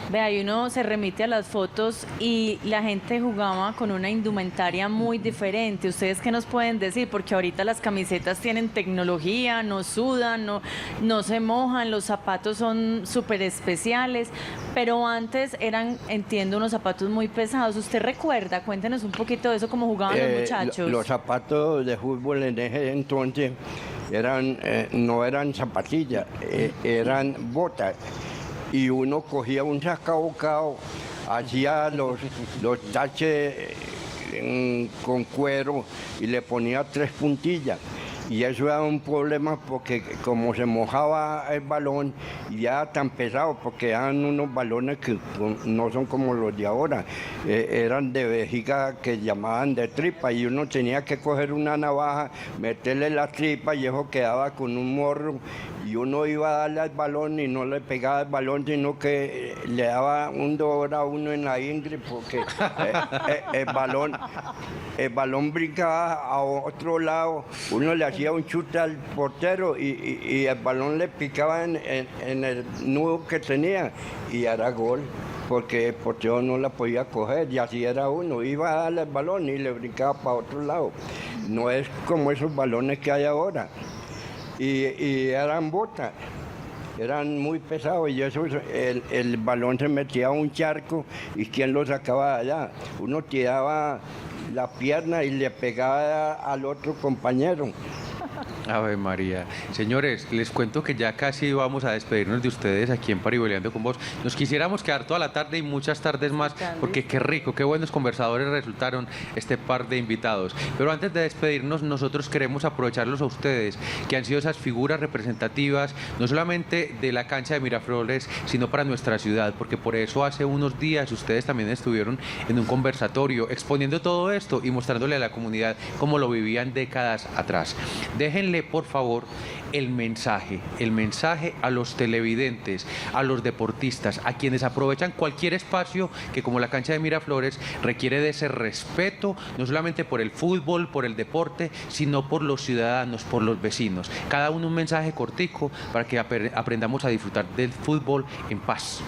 Vea, y uno se remite a las fotos y la gente jugaba con una indumentaria muy diferente. ¿Ustedes qué nos pueden decir? Porque ahorita las camisetas tienen tecnología, no sudan, no se mojan, los zapatos son súper especiales, pero antes eran, entiendo, unos zapatos muy pesados. ¿Usted recuerda? Cuéntenos un poquito de eso, cómo jugaban los muchachos. Los zapatos de fútbol en ese entonces no eran zapatillas, eran botas. Y uno cogía un sacabocado, hacía los taches con cuero y le ponía 3 puntillas. Y eso era un problema porque como se mojaba el balón, ya tan pesado, porque eran unos balones que no son como los de ahora, eran de vejiga que llamaban de tripa, y uno tenía que coger una navaja, meterle la tripa y eso quedaba con un morro, y uno iba a darle al balón y no le pegaba el balón, sino que le daba un dolor a uno en la ingle, porque el balón brincaba a otro lado, uno le hacía un chute al portero y el balón le picaba en el nudo que tenía y era gol, porque el portero no la podía coger, y así era uno, iba a darle el balón y le brincaba para otro lado. No es como esos balones que hay ahora. Y eran botas, eran muy pesados, y eso, el balón se metía a un charco y ¿quién lo sacaba de allá? Uno tiraba la pierna y le pegaba al otro compañero. Ave María. Señores, les cuento que ya casi vamos a despedirnos de ustedes aquí en Parihueliando con Vos. Nos quisiéramos quedar toda la tarde y muchas tardes más, porque qué rico, qué buenos conversadores resultaron este par de invitados. Pero antes de despedirnos, nosotros queremos aprovecharlos a ustedes, que han sido esas figuras representativas, no solamente de la cancha de Miraflores, sino para nuestra ciudad, porque por eso hace unos días ustedes también estuvieron en un conversatorio exponiendo todo esto y mostrándole a la comunidad cómo lo vivían décadas atrás. Déjenle, por favor, el mensaje a los televidentes, a los deportistas, a quienes aprovechan cualquier espacio que, como la cancha de Miraflores, requiere de ese respeto, no solamente por el fútbol, por el deporte, sino por los ciudadanos, por los vecinos. Cada uno un mensaje cortico para que aprendamos a disfrutar del fútbol en paz.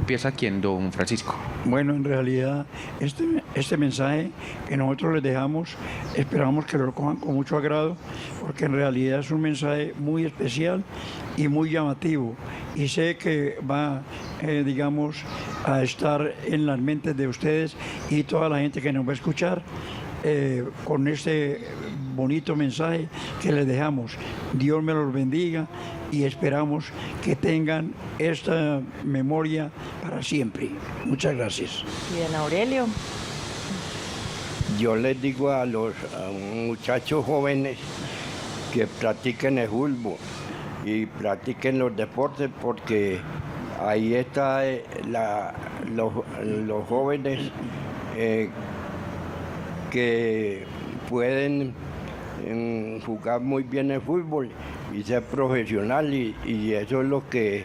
Empieza quien, don Francisco. Bueno, en realidad, este mensaje que nosotros les dejamos, esperamos que lo cojan con mucho agrado, porque en realidad es un mensaje muy especial y muy llamativo. Y sé que va, digamos, a estar en las mentes de ustedes y toda la gente que nos va a escuchar con este bonito mensaje que les dejamos. Dios me los bendiga y esperamos que tengan esta memoria para siempre. Muchas gracias. Y don Aurelio. Yo les digo a los muchachos jóvenes que practiquen el fútbol y practiquen los deportes, porque ahí está los jóvenes que pueden jugar muy bien el fútbol y ser profesional, y eso es lo que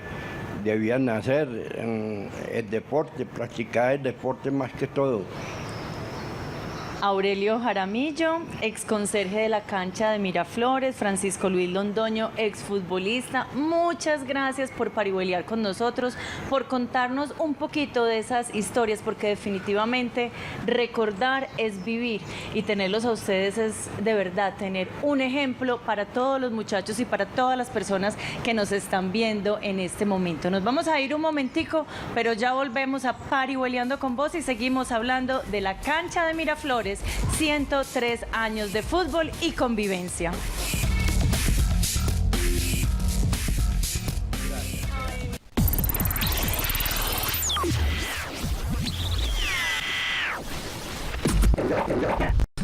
debían hacer, el deporte, practicar el deporte más que todo. Aurelio Jaramillo, ex conserje de la cancha de Miraflores, Francisco Luis Londoño, ex futbolista. Muchas gracias por parihueliar con nosotros, por contarnos un poquito de esas historias, porque definitivamente recordar es vivir, y tenerlos a ustedes es de verdad tener un ejemplo para todos los muchachos y para todas las personas que nos están viendo en este momento. Nos vamos a ir un momentico, pero ya volvemos a Parihueliando con Vos y seguimos hablando de la cancha de Miraflores. 103 años de fútbol y convivencia.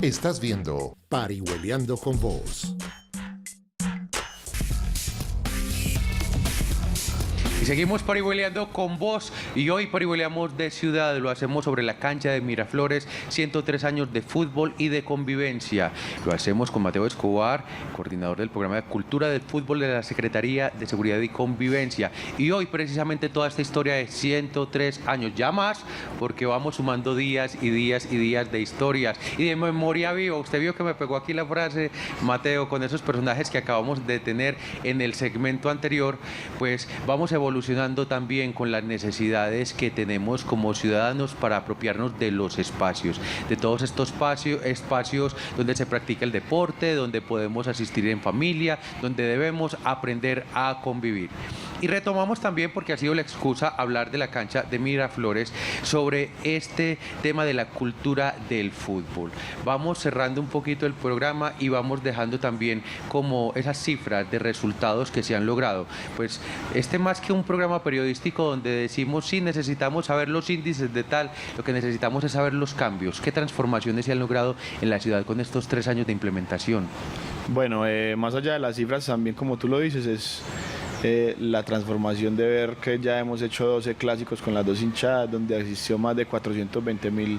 Estás viendo Parihueliando con Vos. Y seguimos parihueleando con vos, y hoy parihueleamos de ciudad, lo hacemos sobre la cancha de Miraflores, 103 años de fútbol y de convivencia. Lo hacemos con Mateo Escobar, coordinador del programa de Cultura del Fútbol de la Secretaría de Seguridad y Convivencia. Y hoy precisamente toda esta historia de 103 años, ya más, porque vamos sumando días y días y días de historias y de memoria viva. Usted vio que me pegó aquí la frase, Mateo, con esos personajes que acabamos de tener en el segmento anterior. Pues vamos evolucionando también con las necesidades que tenemos como ciudadanos para apropiarnos de los espacios, de todos estos espacios donde se practica el deporte, donde podemos asistir en familia, donde debemos aprender a convivir. Y retomamos también, porque ha sido la excusa, hablar de la cancha de Miraflores, sobre este tema de la cultura del fútbol. Vamos cerrando un poquito el programa y vamos dejando también como esas cifras de resultados que se han logrado. Pues más que un programa periodístico donde decimos sí, necesitamos saber los índices de tal, lo que necesitamos es saber los cambios, qué transformaciones se han logrado en la ciudad con estos 3 años de implementación. Bueno, más allá de las cifras, también como tú lo dices, es la transformación de ver que ya hemos hecho 12 clásicos con las 2 hinchadas, donde asistió más de 420.000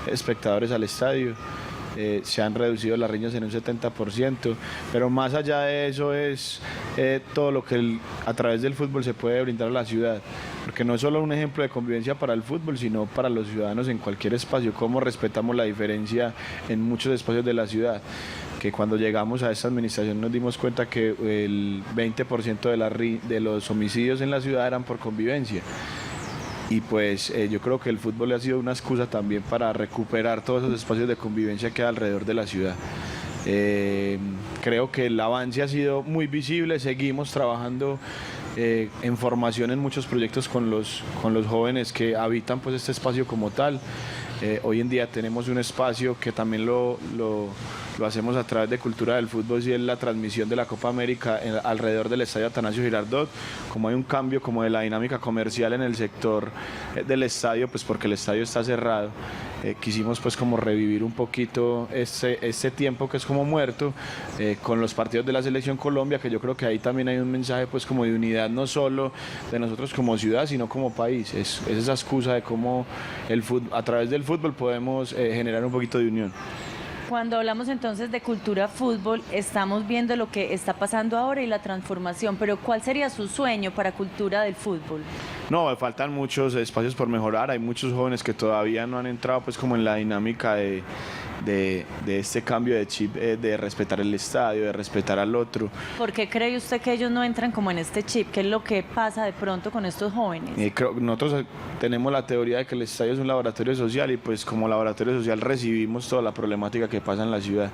espectadores al estadio. Se han reducido las riñas en un 70%, pero más allá de eso es todo lo que a través del fútbol se puede brindar a la ciudad, porque no es solo un ejemplo de convivencia para el fútbol, sino para los ciudadanos en cualquier espacio, cómo respetamos la diferencia en muchos espacios de la ciudad, que cuando llegamos a esta administración nos dimos cuenta que el 20% de los homicidios en la ciudad eran por convivencia. Y pues yo creo que el fútbol ha sido una excusa también para recuperar todos esos espacios de convivencia que hay alrededor de la ciudad. Creo que el avance ha sido muy visible, seguimos trabajando en formación en muchos proyectos con los jóvenes que habitan pues este espacio como tal. Hoy en día tenemos un espacio que también lo hacemos a través de Cultura del Fútbol, y es la transmisión de la Copa América alrededor del estadio Atanasio Girardot. Como hay un cambio como de la dinámica comercial en el sector del estadio, pues porque el estadio está cerrado, quisimos pues como revivir un poquito este tiempo que es como muerto con los partidos de la Selección Colombia, que yo creo que ahí también hay un mensaje pues como de unidad, no solo de nosotros como ciudad, sino como país. Es esa excusa de cómo a través del fútbol podemos generar un poquito de unión. Cuando hablamos entonces de cultura fútbol, estamos viendo lo que está pasando ahora y la transformación, pero ¿cuál sería su sueño para cultura del fútbol? No, faltan muchos espacios por mejorar, hay muchos jóvenes que todavía no han entrado pues como en la dinámica de este cambio de chip, de respetar el estadio, de respetar al otro. ¿Por qué cree usted que ellos no entran como en este chip? ¿Qué es lo que pasa de pronto con estos jóvenes? Nosotros tenemos la teoría de que el estadio es un laboratorio social y pues como laboratorio social recibimos toda la problemática que pasa en la ciudad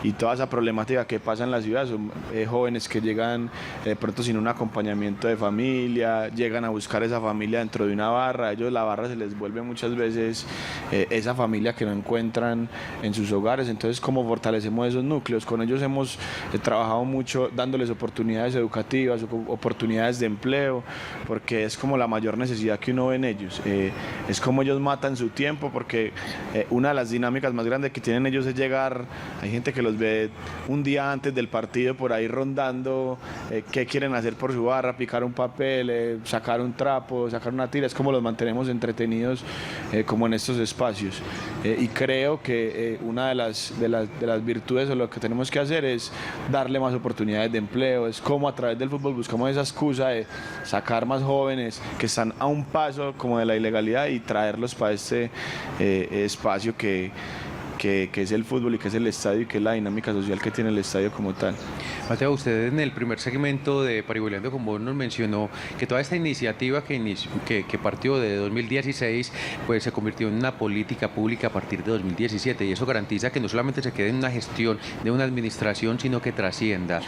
y toda esa problemática que pasa en la ciudad son jóvenes que llegan de pronto sin un acompañamiento de familia, llegan a buscar esa familia dentro de una barra, ellos la barra se les vuelve muchas veces esa familia que no encuentran en sus hogares. Entonces, ¿cómo fortalecemos esos núcleos? Con ellos hemos trabajado mucho dándoles oportunidades educativas, oportunidades de empleo, porque es como la mayor necesidad que uno ve en ellos. Es como ellos matan su tiempo, porque una de las dinámicas más grandes que tienen ellos es llegar, hay gente que los ve un día antes del partido por ahí rondando, qué quieren hacer por su barra, picar un papel, sacar un trapo, sacar una tira, es como los mantenemos entretenidos como en estos espacios. Y creo que una de las virtudes o lo que tenemos que hacer es darle más oportunidades de empleo, es como a través del fútbol buscamos esa excusa de sacar más jóvenes que están a un paso como de la ilegalidad y traerlos para este espacio que es el fútbol y que es el estadio y que es la dinámica social que tiene el estadio como tal. Mateo, usted en el primer segmento de Parihueliando con Vos nos mencionó que toda esta iniciativa que partió de 2016 pues se convirtió en una política pública a partir de 2017 y eso garantiza que no solamente se quede en una gestión de una administración sino que trascienda.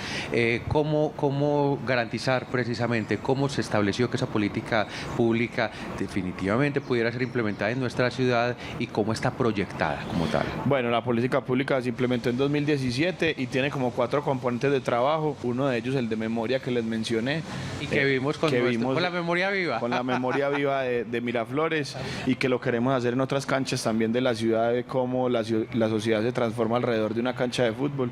¿Cómo garantizar precisamente cómo se estableció que esa política pública definitivamente pudiera ser implementada en nuestra ciudad y cómo está proyectada como tal? Bueno, la política pública se implementó en 2017 y tiene como 4 componentes de trabajo, uno de ellos el de memoria que les mencioné. Y que vimos con la memoria viva. Con la memoria viva de Miraflores y que lo queremos hacer en otras canchas también de la ciudad, de cómo la sociedad se transforma alrededor de una cancha de fútbol.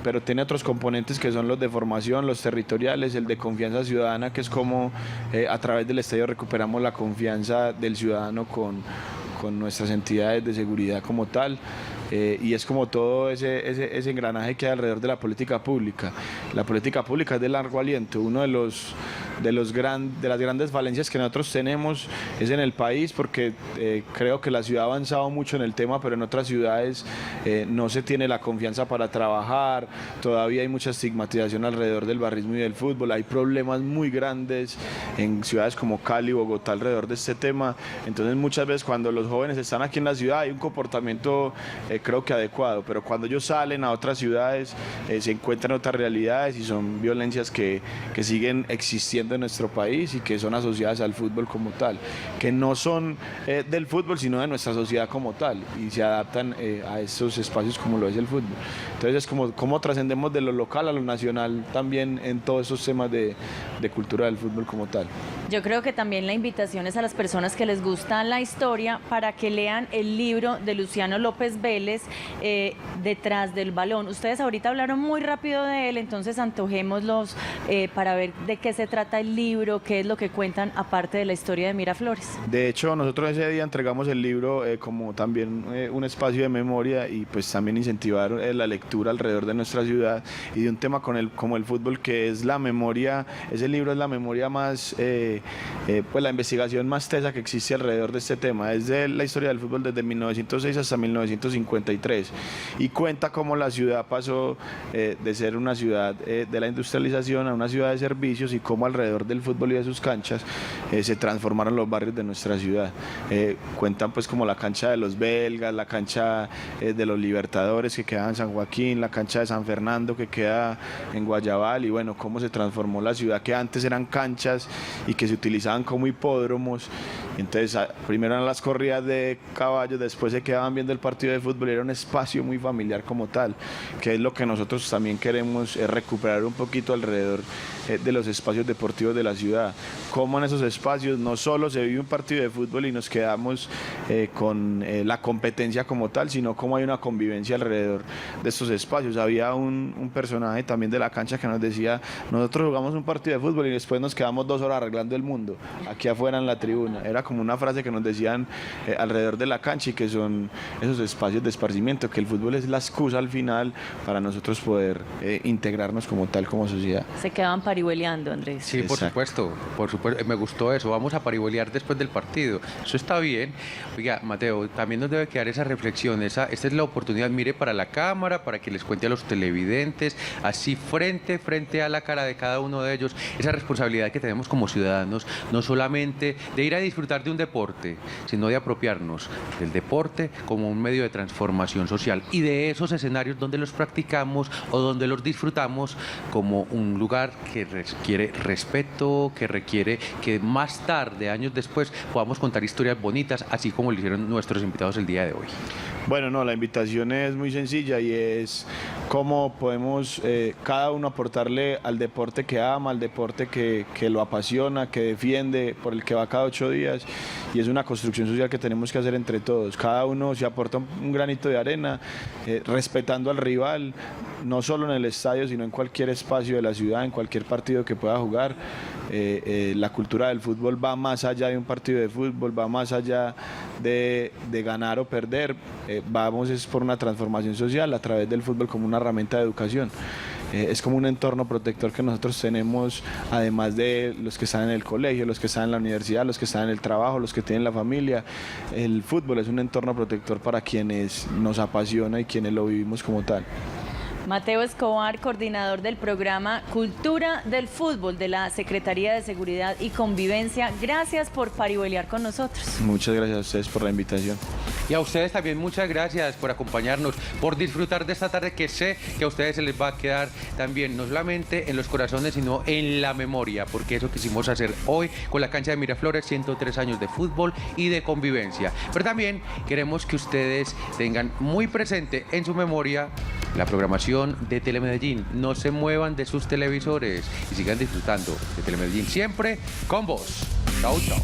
Pero tiene otros componentes que son los de formación, los territoriales, el de confianza ciudadana, que es como a través del estadio recuperamos la confianza del ciudadano con nuestras entidades de seguridad como tal, y es como todo ese engranaje que hay alrededor de la política pública. La política pública es de largo aliento, uno de las grandes falencias que nosotros tenemos es en el país, porque creo que la ciudad ha avanzado mucho en el tema, pero en otras ciudades no se tiene la confianza para trabajar, todavía hay mucha estigmatización alrededor del barrismo y del fútbol, hay problemas muy grandes en ciudades como Cali, Bogotá alrededor de este tema, entonces muchas veces cuando los jóvenes están aquí en la ciudad hay un comportamiento creo que adecuado, pero cuando ellos salen a otras ciudades se encuentran otras realidades y son violencias que siguen existiendo en nuestro país y que son asociadas al fútbol como tal, que no son del fútbol sino de nuestra sociedad como tal y se adaptan a estos espacios como lo es el fútbol. Entonces es como trascendemos de lo local a lo nacional también en todos esos temas de cultura del fútbol como tal. Yo creo que también la invitación es a las personas que les gusta la historia para que lean el libro de Luciano López Vélez, Detrás del balón. Ustedes ahorita hablaron muy rápido de él, entonces antojémoslos para ver de qué se trata el libro, qué es lo que cuentan aparte de la historia de Miraflores. De hecho, nosotros ese día entregamos el libro como también un espacio de memoria y pues también incentivar la lectura alrededor de nuestra ciudad y de un tema como el fútbol, que es la memoria. Ese libro es la memoria más, pues la investigación más tesa que existe alrededor de este tema. Es de la historia del fútbol desde 1906 hasta 1953 y cuenta cómo la ciudad pasó de ser una ciudad de la industrialización a una ciudad de servicios y cómo alrededor del fútbol y de sus canchas se transformaron los barrios de nuestra ciudad. Cuentan pues como la cancha de los belgas, la cancha de los Libertadores que queda en San Joaquín, la cancha de San Fernando que queda en Guayabal y bueno, cómo se transformó la ciudad que antes eran canchas y que se utilizaban como hipódromos. Entonces primero eran las corridas de caballos, después se quedaban viendo el partido de fútbol y era un espacio muy familiar como tal, que es lo que nosotros también queremos recuperar un poquito alrededor de los espacios deportivos de la ciudad. Como en esos espacios no solo se vive un partido de fútbol y nos quedamos con la competencia como tal, sino como hay una convivencia alrededor de estos espacios. Había un personaje también de la cancha que nos decía, nosotros jugamos un partido de fútbol y después nos quedamos 2 horas arreglando el mundo, aquí afuera en la tribuna. Era era como una frase que nos decían alrededor de la cancha y que son esos espacios de esparcimiento, que el fútbol es la excusa al final para nosotros poder integrarnos como tal, como sociedad. Se quedaban parihueleando, Andrés. Sí, por supuesto, me gustó eso, vamos a parihuelear después del partido, eso está bien. Oiga, Mateo, también nos debe quedar esa reflexión, esta es la oportunidad, mire para la cámara, para que les cuente a los televidentes, así frente a la cara de cada uno de ellos, esa responsabilidad que tenemos como ciudadanos, no solamente de ir a disfrutar de un deporte, sino de apropiarnos del deporte como un medio de transformación social y de esos escenarios donde los practicamos o donde los disfrutamos como un lugar que requiere respeto, que requiere que más tarde, años después, podamos contar historias bonitas, así como lo hicieron nuestros invitados el día de hoy. Bueno, no, la invitación es muy sencilla y es cómo podemos cada uno aportarle al deporte que ama, al deporte que lo apasiona, que defiende, por el que va cada 8 días, y es una construcción social que tenemos que hacer entre todos. Cada uno se aporta un granito de arena, respetando al rival, no solo en el estadio, sino en cualquier espacio de la ciudad, en cualquier partido que pueda jugar. La cultura del fútbol va más allá de un partido de fútbol, va más allá de ganar o perder. Vamos es por una transformación social a través del fútbol como una herramienta de educación. Es como un entorno protector que nosotros tenemos, además de los que están en el colegio, los que están en la universidad, los que están en el trabajo, los que tienen la familia. El fútbol es un entorno protector para quienes nos apasiona y quienes lo vivimos como tal. Mateo Escobar, coordinador del programa Cultura del Fútbol de la Secretaría de Seguridad y Convivencia. Gracias por parihuelear con nosotros. Muchas gracias a ustedes por la invitación. Y a ustedes también muchas gracias por acompañarnos, por disfrutar de esta tarde que sé que a ustedes se les va a quedar también, no solamente en los corazones, sino en la memoria, porque eso quisimos hacer hoy con la cancha de Miraflores, 103 años de fútbol y de convivencia. Pero también queremos que ustedes tengan muy presente en su memoria la programación de Telemedellín. No se muevan de sus televisores y sigan disfrutando de Telemedellín siempre con vos. Chau, chau.